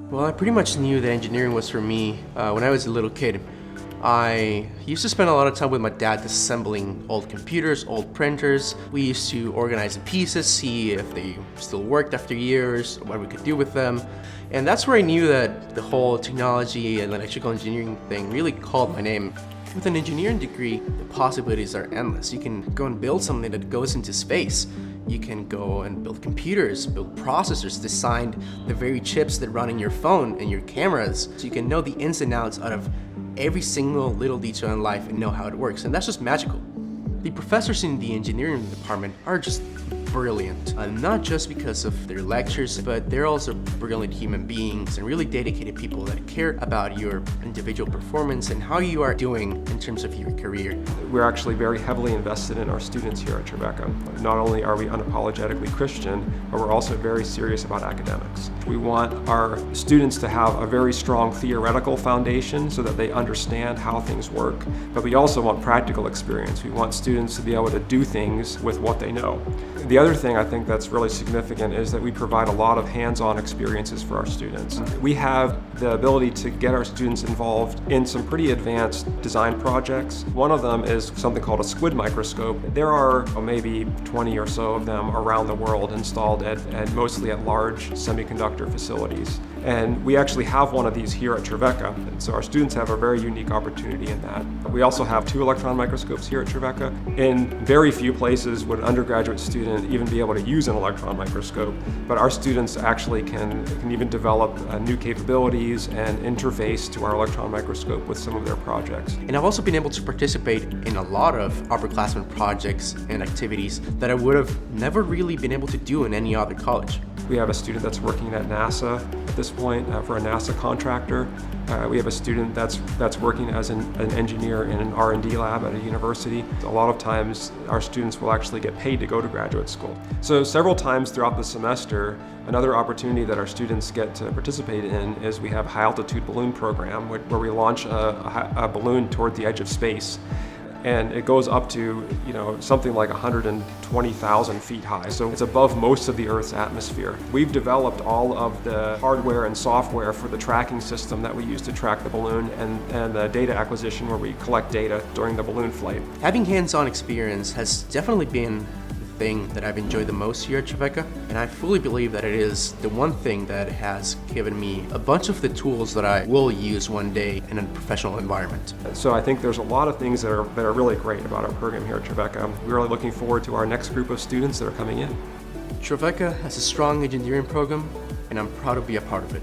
Well, I pretty much knew that engineering was for me when I was a little kid. I used to spend a lot of time with my dad assembling old computers, old printers. We used to organize the pieces, see if they still worked after years, what we could do with them. And that's where I knew that the whole technology and electrical engineering thing really called my name. With an engineering degree, the possibilities are endless. You can go and build something that goes into space. You can go and build computers, build processors, design the very chips that run in your phone and your cameras. So you can know the ins and outs out of every single little detail in life and know how it works. And that's just magical. The professors in the engineering department are just brilliant, not just because of their lectures, but they're also brilliant human beings and really dedicated people that care about your individual performance and how you are doing in terms of your career. We're actually very heavily invested in our students here at Trevecca. Not only are we unapologetically Christian, but we're also very serious about academics. We want our students to have a very strong theoretical foundation so that they understand how things work, but we also want practical experience. We want students to be able to do things with what they know. The other thing I think that's really significant is that we provide a lot of hands-on experiences for our students. We have the ability to get our students involved in some pretty advanced design projects. One of them is something called a squid microscope. There are maybe 20 or so of them around the world installed at mostly at large semiconductor facilities. And we actually have one of these here at Trevecca, and so our students have a very unique opportunity in that. We also have 2 electron microscopes here at Trevecca. In very few places would an undergraduate student even be able to use an electron microscope, but our students actually can even develop new capabilities and interface to our electron microscope with some of their projects. And I've also been able to participate in a lot of upperclassmen projects and activities that I would have never really been able to do in any other college. We have a student that's working at NASA at this point for a NASA contractor. We have a student that's working as an engineer in an R&D lab at a university. A lot of times our students will actually get paid to go to graduate school. So several times throughout the semester, another opportunity that our students get to participate in is we have a high altitude balloon program where we launch a balloon toward the edge of space. And it goes up to, something like 120,000 feet high. So it's above most of the Earth's atmosphere. We've developed all of the hardware and software for the tracking system that we use to track the balloon and the data acquisition where we collect data during the balloon flight. Having hands-on experience has definitely been thing that I've enjoyed the most here at Trevecca, and I fully believe that it is the one thing that has given me a bunch of the tools that I will use one day in a professional environment. So I think there's a lot of things that are really great about our program here at Trevecca. We're really looking forward to our next group of students that are coming in. Trevecca has a strong engineering program, and I'm proud to be a part of it.